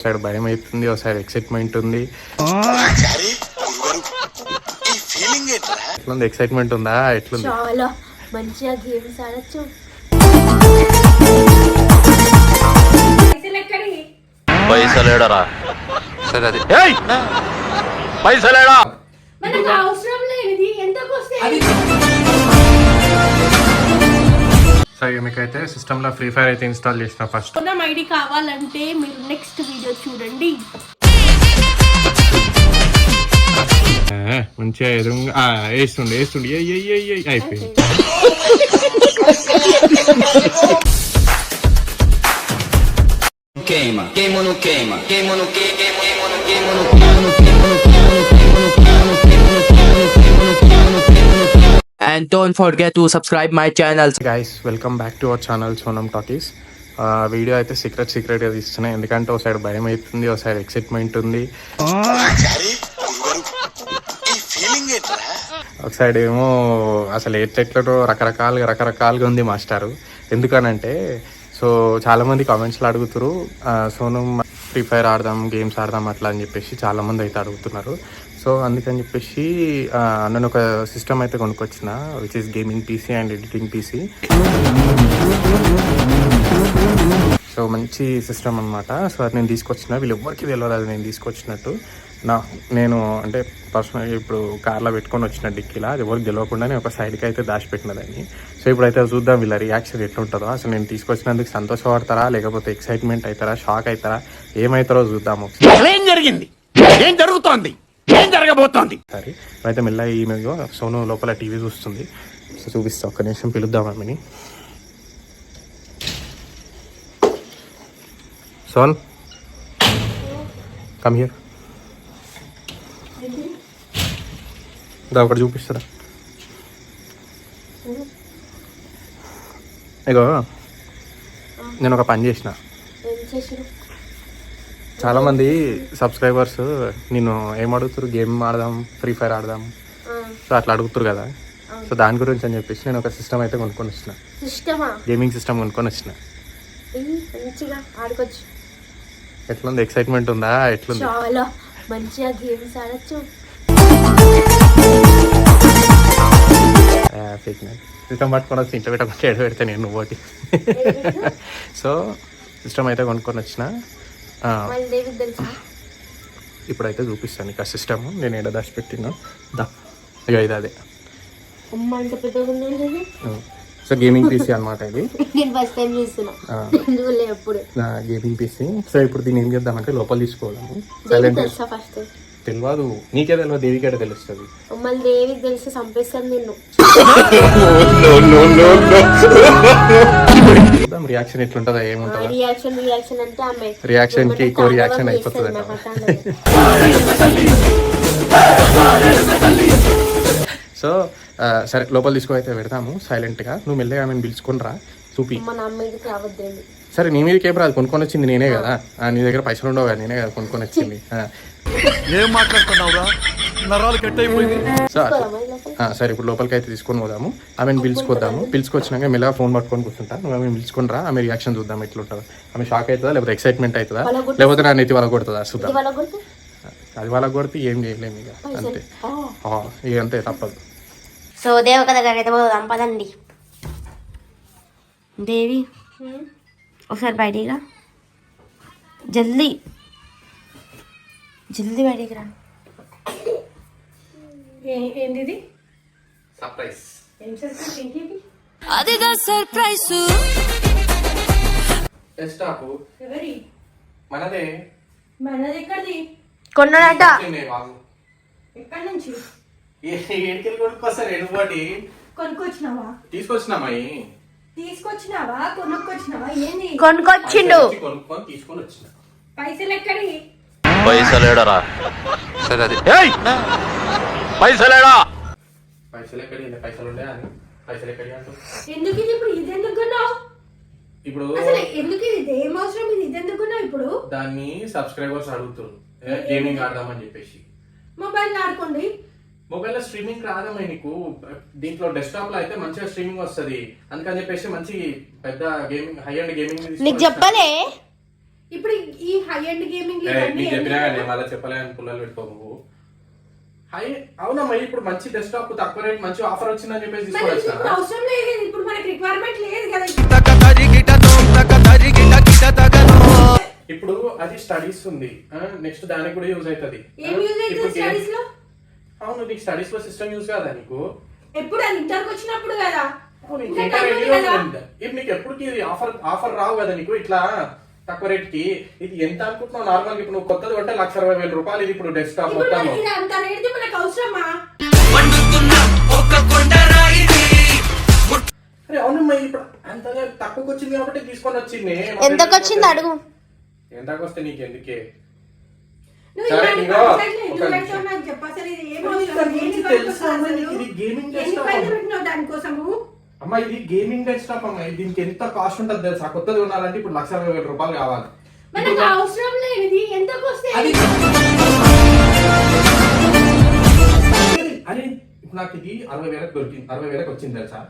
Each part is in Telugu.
ఒకసారి భయం అవుతుంది, ఒకసారి ఎక్సైట్మెంట్ ఉంది. ఎట్లుంది? ఎక్సైట్మెంట్ ఉందా? ఎట్లుంది? చాలా మంచిగా గేమ్స్ ఆడొచ్చు. పైసలేడరా? సరే అది పైసలేడా? మనకు అవసరం లేనిది ఎంతకు వస్తాయి? సో మీకైతే సిస్టమ్ లో ఫ్రీ ఫైర్ అయితే ఇన్స్టాల్ చేసిన ఫస్ట్. ఐడి కావాలంటే మీరు నెక్స్ట్ వీడియో చూడండి. మంచిగా ఎదురుగా వేస్తుండే అయిపోయింది. Queima, queima no queima, queima no queima, queima no queima no and don't forget to subscribe my channel. Guys, welcome back to our channel Sonam Talkies. Video అయితే సీక్రెట్గా తీస్తున్నాయి, ఎందుకంటే ఒకసారి భయం అవుతుంది, ఒకసారి ఎక్సైట్మెంట్ ఉంది. ఒకసారి ఏమో అసలు ఎట్లెట్లో రకరకాలుగా ఉంది మాస్టారు. ఎందుకనంటే సో చాలామంది కామెంట్స్లో అడుగుతారు, సోనం ఫ్రీ ఫైర్ ఆడదాం, గేమ్స్ ఆడదాం అట్లా అని చెప్పేసి చాలామంది అయితే అడుగుతున్నారు. సో అందుకని చెప్పేసి నేను ఒక సిస్టమ్ అయితే కొనుక్కొచ్చిన, which is gaming PC and editing PC. So మంచి సిస్టమ్ అనమాట. సో అది నేను తీసుకొచ్చిన, వీళ్ళు ఎవ్వరికి తెలియదు అది నేను తీసుకొచ్చినట్టు. నేను అంటే పర్సనల్ ఇప్పుడు కార్లో పెట్టుకొని వచ్చిన డిక్కీలా, అది ఎవరికి తెలియకుండా నేను ఒక సైడ్కి అయితే దాచిపెట్టినదాన్ని. సో ఇప్పుడైతే చూద్దాం వీళ్ళ రియాక్షన్ ఎట్లుంటుందో. అసలు నేను తీసుకొచ్చినందుకు సంతోషపడతారా, లేకపోతే ఎక్సైట్మెంట్ అవుతారా, షాక్ అవుతారా, ఏమవుతారో చూద్దాము. ఏం జరిగింది, ఏం జరుగుతోంది, ఏం జరగబోతోంది? సరే అయితే మెల్లగా ఈమె సోను లోపల టీవీ చూస్తుంది. సో చూపిస్తా, ఒక్క నిమిషం పిలుద్దాం ఆమెని. సోన్ కమ్ హియర్. ఒకటి చూపిస్తారా? ఇగో నేను ఒక పని చేసిన. చాలామంది సబ్స్క్రైబర్స్ నేను ఏమడుగుతారు, గేమ్ ఆడదాం, ఫ్రీ ఫైర్ ఆడదాం, సో అట్లా అడుగుతారు కదా. సో దాని గురించి అని చెప్పేసి నేను ఒక సిస్టమ్ అయితే కొనుక్కొని వచ్చిన, గేమింగ్ సిస్టమ్ కొనుక్కొని వచ్చిన. ఎట్లుంది? ఎక్సైట్మెంట్ ఉందా? ఎట్లుంది? చాలా మంచిగా గేమ్స్ ఆడొచ్చు. సిస్టమ్ పట్టుకొని వచ్చి ఇంట్లో పెట్టకుండా ఎడ పెడితే నేను ఒకటి. సో సిస్టమ్ అయితే కొనుక్కొని వచ్చిన. ఇప్పుడైతే చూపిస్తాను ఇక సిస్టమ్ నేను ఎడ దాచి పెట్టినా. ఇక ఇది అదే. సో గేమింగ్ పీసీ అనమాట ఇది, గేమింగ్ పీసీ. సో ఇప్పుడు దీన్ని ఏం చేద్దామంటే లోపల తీసుకోవడము. సైలెంట్ తెలియదు, నీకే తెలియదు, దేవికేట తెలుస్తుంది. దేవికి తెలిసి చంపేస్తాను నిన్ను. చూద్దాం రియాక్షన్ ఎట్లుంటుందా, ఏముంటుందా. రియాక్షన్ అంటే ఆమె రియాక్షన్ కి ఇంకో రియాక్షన్ అయిపోతుంది. సో సరే లోపల తీసుకో అయితే పెడతాము సైలెంట్గా. నువ్వు మెల్లగా ఆమెను పిలుచుకొని రా, చూపి. సరే నీ మీదకి ఏం రాదు, కొనుక్కొని వచ్చింది నేనే కదా. నీ దగ్గర పైసలు ఉండవు కదా, నేనే కదా కొనుక్కొని వచ్చింది. ఏం మాట్లాడుతున్నావురా, నరాలు కట్ అయిపోయింది. సరే ఇప్పుడు లోపలికి అయితే తీసుకొని పోదాము, ఆమెను పిలుచుకొద్దాము. పిలుచుకొచ్చినాక మెల్లగా ఫోన్ పట్టుకొని కూర్చుంటా, నువ్వు ఆమెను పిలుచుకొని రా. ఆమె రియాక్షన్ చూద్దాం ఎట్లుంటుందా. ఆమె షాక్ అవుతుందా, లేకపోతే ఎక్సైట్మెంట్ అవుతుందా, లేకపోతే నా నెత్తి వాళ్ళ కొడుతుందా చూద్దాం. అది వాళ్ళకి కొడితే ఏం చేయలేము ఇక, అంతే. ఇక అంతే, తప్పదు. సో దేవక దగ్గర అయితే పోదాం పదండి. దేవి ఒకసారి బయటికి జల్దీ బయటికి రా. ఏంటిది? సర్ప్రైజ్. అదిగా సర్ప్రైజ్. ఎవరి? మనదే. మనది ఎక్కడిది? కొన్నాడట. ఎక్కడి నుంచి? కొనుక్కొచ్చినావా? తీసుకొచ్చినావా కొనుక్కొచ్చినావా? ఏంది? కొనుక్కొచ్చిండు. తీసుకొని వచ్చిన. పైసలు ఎక్కడి? పైసలేడరా? సరే అది పైసలేడా? పైసలు ఎక్కడి? పైసలు ఉండే అని పైసలు ఎక్కడి అంటూ. ఎందుకు ఇది ఇప్పుడు? ఇది ఎందుకు కొన్నావు? ఇప్పుడు ఎందుకు ఇది? ఏం అవసరం? ఇది ఎందుకు కొన్నావు ఇప్పుడు? దాన్ని సబ్స్క్రైబర్స్ అడుగుతారు గేమింగ్ ఆడదామని చెప్పేసి. మొబైల్ ఆడుకోండి. మొబైల్ లో స్ట్రీమింగ్ రాదమ్మా నీకు. దీంట్లో డెస్క్టాప్ లో అయితే మంచిగా స్ట్రీమింగ్ వస్తుంది, అందుకని చెప్పేసి మంచి పెద్ద గేమింగ్, హై అండ్ గేమింగ్ నీకు చెప్పలే. ఇప్పుడు ఈ హై ఎండ్ గేమింగ్ మళ్ళీ చెప్పలే అని పుల్లలు పెట్టుకో నువ్వు. అవునమ్మా, ఇప్పుడు మంచి డెస్క్టాప్ తక్కువ రేట్ మంచి ఆఫర్ వచ్చిందని చెప్పేసి తీసుకోవచ్చు. అవసరం లేదు, ఇప్పుడు మనకి రిక్వైర్మెంట్ లేదు కదా. ఇప్పుడు అది స్టడీస్ ఉంది, నెక్స్ట్ దానికి కూడా యూజ్ అవుతుంది. అవును, నీకు స్టడీస్ లో సిస్టమ్ యూజ్ కాదా నీకు? ఎప్పుడు ఇంటర్కి వచ్చినప్పుడు కదా. ఇప్పుడు నీకు ఎప్పటికి ఆఫర్ రావు కదా నీకు ఇట్లా తక్కువ రేట్ కి. ఇది ఎంత అనుకుంటున్నావు నార్మల్ గా? ఇప్పుడు నువ్వు కొత్తది కొంటే 1,60,000 రూపాయలు. ఇది ఇప్పుడు డెస్క్టాప్ మొత్తం. అరే అవునమ్మా, ఇప్పుడు అంత తక్కువకి వచ్చింది కాబట్టి తీసుకొని వచ్చింది. ఎంతకు వచ్చింది అడుగు. ఎంతకు వస్తే నీకు ఎందుకే? అమ్మా ఇది గేమింగ్ డెస్క్టాప్ అమ్మా. దీనికి ఎంత కాస్ట్ ఉంటుంది తెలుసా? కొత్తది కొనాలంటే ఇప్పుడు 1,60,000 రూపాయలు కావాలి. అవసరం లేదు. ఎంతకు వస్తే అరే ఇప్పుడు నాకు ఇది 60,000 దొరికింది, 60,000 వచ్చింది తెలుసా?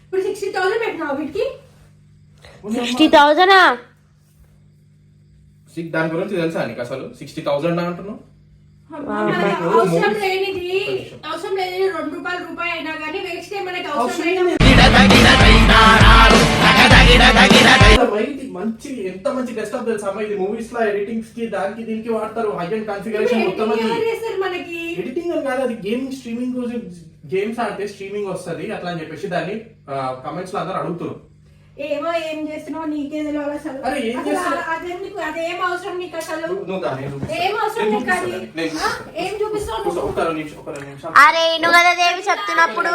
ఇప్పుడు 60,000 పెట్టినావు వీటికి. 60,000 దాని గురించి తెలుసా నీకు అసలు? 60,000 అంటున్నావు. అవసరం లేనిది అవసరం లేదు. 2 రూపాయలు రూపాయి అయినా కానీ వేస్ట్ మనకి అవసరం లేదు. మంచి ఎంత మంచి డెస్క్టాప్ తెలుసా? ఇది మూవీస్ లో ఎడిటింగ్స్ కి దానికి దీనికి వాడతారు. హై అండ్ కాన్ఫిగరేషన్ మొత్తం మనకి ఎడిటింగ్ అని కాదు, అది గేమింగ్ స్ట్రీమింగ్. గేమ్స్ ఆడితే స్ట్రీమింగ్ వస్తుంది అట్లా అని చెప్పేసి దాన్ని కమెంట్స్ లో అందరు అడుగుతారు. ఏమో ఏం చేస్తున్నావు నీకే తెలియాలి అసలు. అదెందుకు? అదేం అవసరం నీకు అసలు? ఏం అవసరం నీకు? అది ఏం చూపిస్తావు? అరే నువ్వు కదా దేవి చెప్తున్నప్పుడు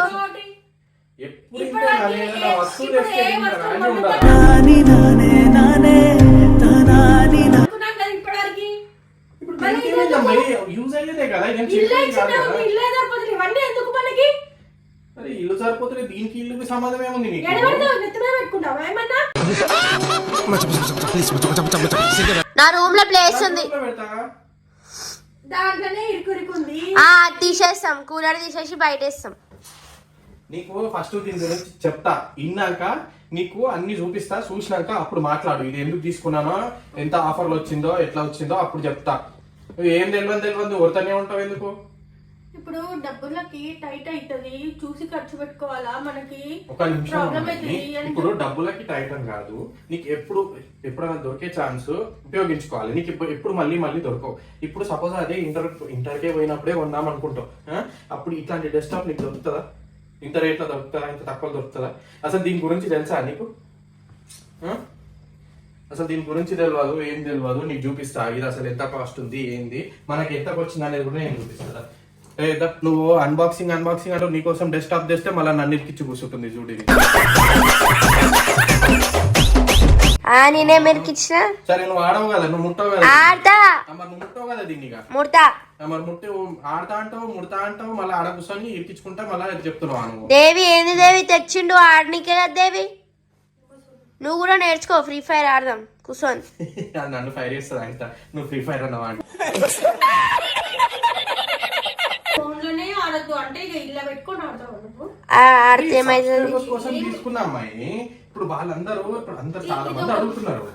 ఇల్లు సరిపోతుంది. దీనికి ఇల్లుకి సంబంధం ఏముంది నీకు? పెట్టుకుంటావా ఏమన్నా? నా రూమ్ లో ప్లేస్ ఉంది, దాంట్లోనే ఇరుకురుకుంది. తీసేస్తాం, కూలర్ తీసేసి బయట వేస్తాం. నీకు ఫస్ట్ దీని గురించి చెప్తా, ఇన్నాక నీకు అన్ని చూపిస్తా. చూసినాక అప్పుడు మాట్లాడు. ఇది ఎందుకు తీసుకున్నానో, ఎంత ఆఫర్లు వచ్చిందో, ఎట్లా వచ్చిందో అప్పుడు చెప్తా. ఏం తెలియదు ఊరుతూనే ఉంటావు ఎందుకు? ఇప్పుడు డబ్బులకి టైట్ అవుతుంది, చూసి ఖర్చు పెట్టుకోవాలా మనకి. ఒక నిమిషం, ఇప్పుడు డబ్బులకి టైట్ అని కాదు, నీకు ఎప్పుడైనా దొరికే ఛాన్స్ ఉపయోగించుకోవాలి. నీకు ఎప్పుడు మళ్ళీ దొరకవు. ఇప్పుడు సపోజ్ అదే ఇంటర్కే పోయినప్పుడే కొందాం అనుకుంటావు, అప్పుడు ఇట్లాంటి డెస్క్టాప్ నీకు దొరుకుతుందా? ఇంత రేట్లో దొరుకుతుందా? ఇంత తక్కువ దొరుకుతుందా? అసలు దీని గురించి తెలుసా నీకు? అసలు దీని గురించి తెలియదు, ఏం తెలియదు. నీకు చూపిస్తా ఇది అసలు ఎంత కాస్ట్ ఉంది, ఏంది, మనకి ఎంతకు వచ్చింది అనేది కూడా నేను చూపిస్తా. నువ్వు అన్బాక్సింగ్ అంటే నీకోసం డెస్క్టాప్ తెస్తే మళ్ళీ నన్ను ఇరికిచ్చి కూర్చుంటుంది చూడు. నేనే మెరికిచ్చిన. సరే నువ్వు ఆడవు కదా, నువ్వు ముట్టవు కదా. మరి నువ్వు ముట్టవు కదా దీన్ని. మరి ముట్టి ఆడతా అంటావు మళ్ళీ ఆడ కూర్చొని ఇరికించుకుంటా మళ్ళీ చెప్తున్నావు. దేవి ఏంది దేవి తెచ్చిండు ఆడనికే కదా దేవి. నువ్వు కూడా నేర్చుకో, ఫ్రీ ఫైర్ ఆడదాం కూర్చొని. నన్ను ఫైర్ చేస్తుంది అంట, నువ్వు ఫ్రీ ఫైర్ అన్నావా? ఫోన్లోనే ఆడద్దు అంటే ఇక ఇల్లు పెట్టుకొని ఆడతావు. ఆడితే ఏమైతుంది? కోసం తీసుకున్నా అమ్మాయి. ఇప్పుడు వాళ్ళందరూ చాలా మంది అడుగుతున్నారు.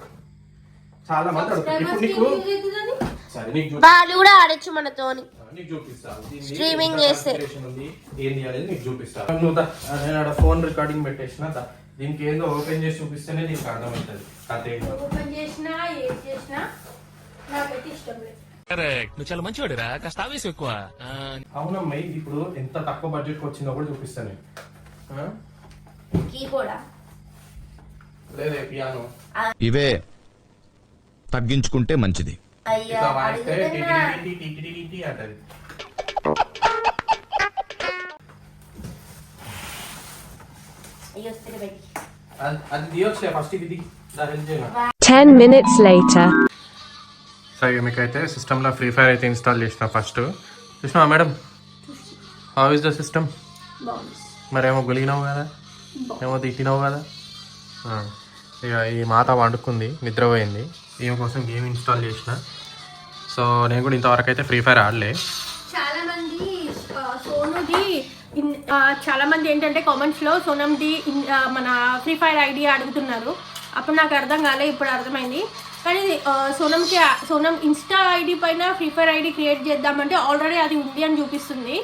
ఇప్పుడు నీకు సరే నీకు వాళ్ళు కూడా ఆడొచ్చు మనతోని. నీకు చూపిస్తాను స్ట్రీమింగ్ చేస్తే ఏంది అనేది నీకు చూపిస్తాను. నువ్వు నేను ఫోన్ రికార్డింగ్ పెట్టేసిన, దీనికి ఏందో ఓపెన్ చేసి చూపిస్తేనే నీకు అర్థమవుతుంది. ఓపెన్ చేసినా ఏం చేసినా నాకైతే ఇష్టం లేదు. నువ్వు చాలా మంచివాడురా, కాస్త ఆవేశం ఎక్కువ. అవునమ్మా, ఇప్పుడు ఎంత తక్కువ బడ్జెట్ వచ్చిందో కూడా చూపిస్తాను. కీబోర్డా లేదే పియానో. ఇవే తగ్గించుకుంటే మంచిది. ఇట్లా వాయిస్తే టిటిటిటి అంటది. అది దియొచ్చు ఫస్ట్. ఇది 10 minutes later. సో మీకైతే సిస్టంలో ఫ్రీ ఫైర్ అయితే ఇన్స్టాల్ చేసిన. ఫస్ట్ చూసినావా madam? How is the system? మరేమో గొలిగినావు కదా, ఏమో తిట్టినావు కదా. ఇక ఈ మాత వండుకుంది, నిద్రపోయింది. ఈమె కోసం గేమ్ ఇన్స్టాల్ చేసిన. సో నేను కూడా ఇంతవరకు అయితే ఫ్రీ ఫైర్ ఆడలే. చాలా మంది ఏంటంటే కామెంట్స్ లో సోనంది మన ఫ్రీ ఫైర్ ఐడి అడుగుతున్నారు. అప్పుడు నాకు అర్థం కాలే, ఇప్పుడు అర్థమైంది. కానీ సోనం ఇన్స్టా ఐడి పైన ఫ్రీ ఫైర్ ఐడి క్రియేట్ చేద్దామంటే ఆల్రెడీ అది ఉంది అని చూపిస్తుంది.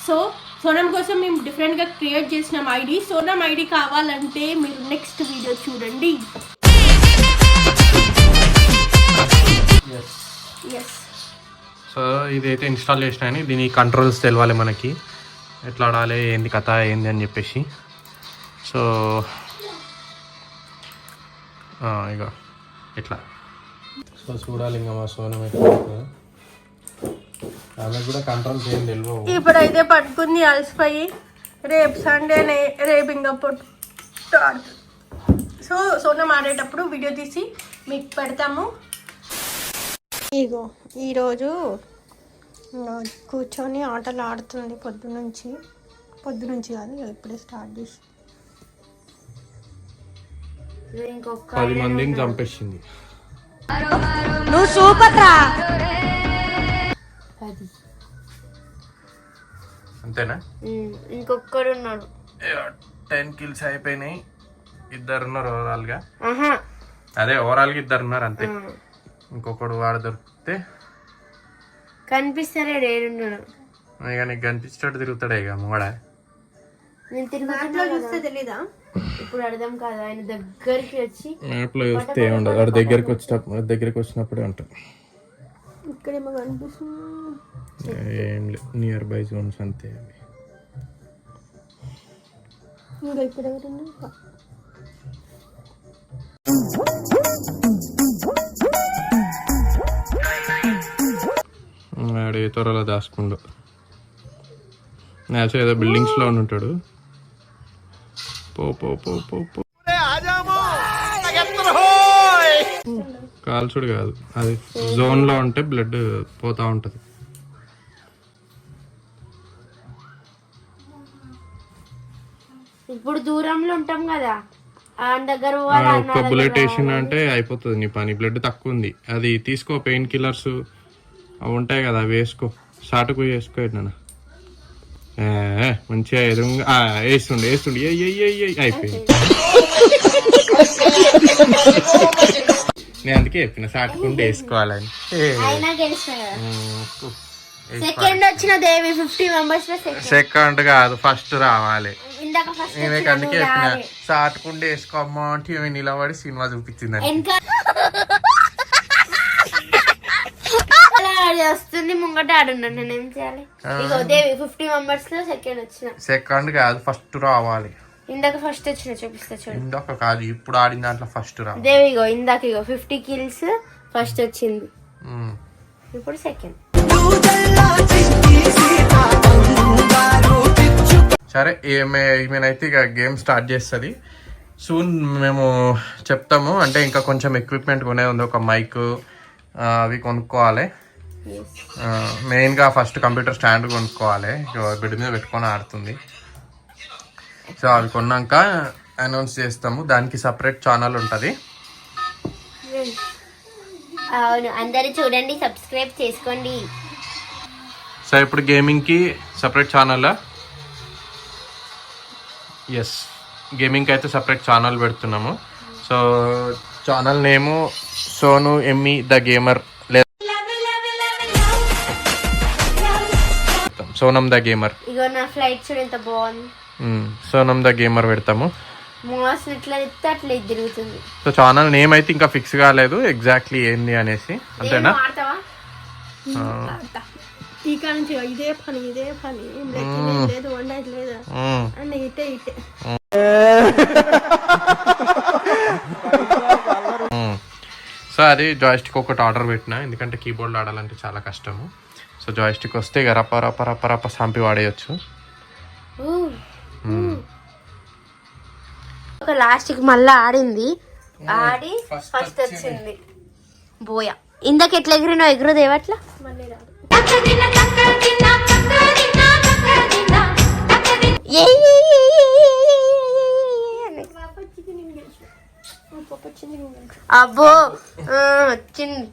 సో సోనం కోసం మేము డిఫరెంట్గా క్రియేట్ చేసినాం ఐడి. సోనం ఐడి కావాలంటే మీరు నెక్స్ట్ వీడియో చూడండి. సో ఇదైతే ఇన్స్టాల్ చేసినా, దీని కంట్రోల్స్ తెలవాలి మనకి, ఎట్లా ఆడాలి, ఏంది కథ ఏంది అని చెప్పేసి. సో ఇక ఇట్లా సో చూడాలి ఇంకా మా సోనం ఎట్లా ఆమె కూడా కంట్రోల్స్ ఏం తెలియవు. ఇప్పుడైతే పట్టుకుంది అలసిపోయి, రేపు సండేనే, రేపు ఇంకా సో సోనం ఆడేటప్పుడు వీడియో తీసి మీకు పెడతాము. ఇగో ఈరోజు కూర్చొని ఆటలు ఆడుతుంది పొద్దునుంచి కాదు, ఇప్పుడే స్టార్ట్ చేసి 10 మందిని చంపేసింది. నువ్వు సూపర్ రా. అంతేనా? ఇంకొకడు ఉన్నాడు. 10 kills అయిపోయినాయి. 2 ఉన్నారు ఓవరాల్ గా. అదే ఓవరాల్ గా 2 ఉన్నారు అంతే. ఇంకొకడు వాడు దొరికితే కనిపిస్తారే రేడున్నాడు. ఇక నీకు కనిపించేటట్టు తిరుగుతాడే ఇక మొగడ. నేను తిరుగుతున్నా చూస్తే తెలీదా? ఇప్పుడు అర్థం కాదు, ఆయన దగ్గరికి వచ్చి మ్యాప్ లో చూస్తే ఏముండదు, వాడి దగ్గరికి వచ్చినప్పుడే ఉంటుంది. ఇక్కడేమో కనిపిస్తుంది, ఏం లేదు, నియర్ బై జోన్స్ అంతే. ఇంకా ఇక్కడ ఎవరున్నా వాడు ఏ త్వరలో దాచుకుండు. నేచర్ ఏదో బిల్డింగ్స్ లో ఉంటాడు. పో పో పో పో పో కాల్చుడు కాదు, అది జోన్ లో ఉంటే బ్లడ్ పోతా ఉంటది. ఇప్పుడు దూరంలో ఉంటాం కదా, దగ్గర ఒక్క బుల్లెట్ వేసిన అంటే అయిపోతుంది నీ పని. బ్లడ్ తక్కువ ఉంది, అది తీసుకో. పెయిన్ కిల్లర్స్ అవి ఉంటాయి కదా, అవి వేసుకో. షార్ట్కు వేసుకో. నాన్న మంచిగా ఎదురుగా వేస్తుండే అయిపోయింది. నేను అందుకే చెప్పిన షార్ట్కుంటే వేసుకోవాలని. సెకండ్ కాదు, ఫస్ట్ రావాలి. నేను అందుకే చెప్పిన షార్ట్కుంటే వేసుకోమ్మా అంటే నిలబడి సినిమా చూపించిందని. వస్తుంది ముంగట ఆడున్నాను, నేను ఏం చేయాలి? ఇగో దేవి 50 మెంబర్స్ లో సెకండ్ వచ్చిన. సెకండ్ కాదు, ఫస్ట్ రావాలి. ఇందాక ఫస్ట్ వచ్చిన చూపిస్తా చూడు. ఇందాక కాదు, ఇప్పుడు ఆడిన దాంట్లో ఫస్ట్ రావాలి. దేవి ఇగో ఇందాక 50 kills ఫస్ట్ వచ్చింది, ఇప్పుడు సెకండ్. సరే, ఈమెనైతే ఇక గేమ్ స్టార్ట్ చేస్తుంది. సూన్ మేము చెప్తాము. అంటే ఇంకా కొంచెం ఎక్విప్మెంట్ కొనే ఉంది, ఒక మైక్ అవి కొనుక్కోవాలి. మెయిన్గా ఫస్ట్ కంప్యూటర్ స్టాండ్ కొనుక్కోవాలి, బెడ్ మీద పెట్టుకొని ఆడుతుంది. సో అవి కొన్నాక అనౌన్స్ చేస్తాము. దానికి సపరేట్ ఛానల్ ఉంటుంది. అవును, అందరూ చూడండి, సబ్స్క్రైబ్ చేసుకోండి. సో ఇప్పుడు గేమింగ్కి సపరేట్ ఛానల్, ఎస్ గేమింగ్కి అయితే సపరేట్ ఛానల్ పెడుతున్నాము. సో ఛానల్ నేము సోను ఎమ్మి the gamer, Sonam the gamer. ఇగో నా ఫ్లైట్ చూడు ఎంత బాగుంది. సోనం ద గేమర్ పెడతాము. మోస్ ఇట్లా ఎత్తే అట్లా తిరుగుతుంది. సో ఛానల్ నేమ్ అయితే ఇంకా ఫిక్స్ కాలేదు ఎగ్జాక్ట్లీ ఏంది అనేసి. అంతేనా? ఈ కాడ నుంచి ఇదే పని లేదు, వండేది లేదా అని ఇటే సో అది జాయిస్టిక్ ఒకటి ఆర్డర్ పెట్టినా, ఎందుకంటే కీబోర్డ్లో ఆడాలంటే చాలా కష్టము. సో జాయిస్టిక్ వస్తే ఇక రప్ప రప్ప రప్ప రప్ప సాంపి వాడేయచ్చు. ఒక లాస్ట్కి మళ్ళీ ఆడింది, ఆడి ఫస్ట్ వచ్చింది. బోయా ఇందాక ఎట్లా ఎగిరినో ఎగురు దేవట్లా మళ్ళీ రాదు. అబ్బో వచ్చింది.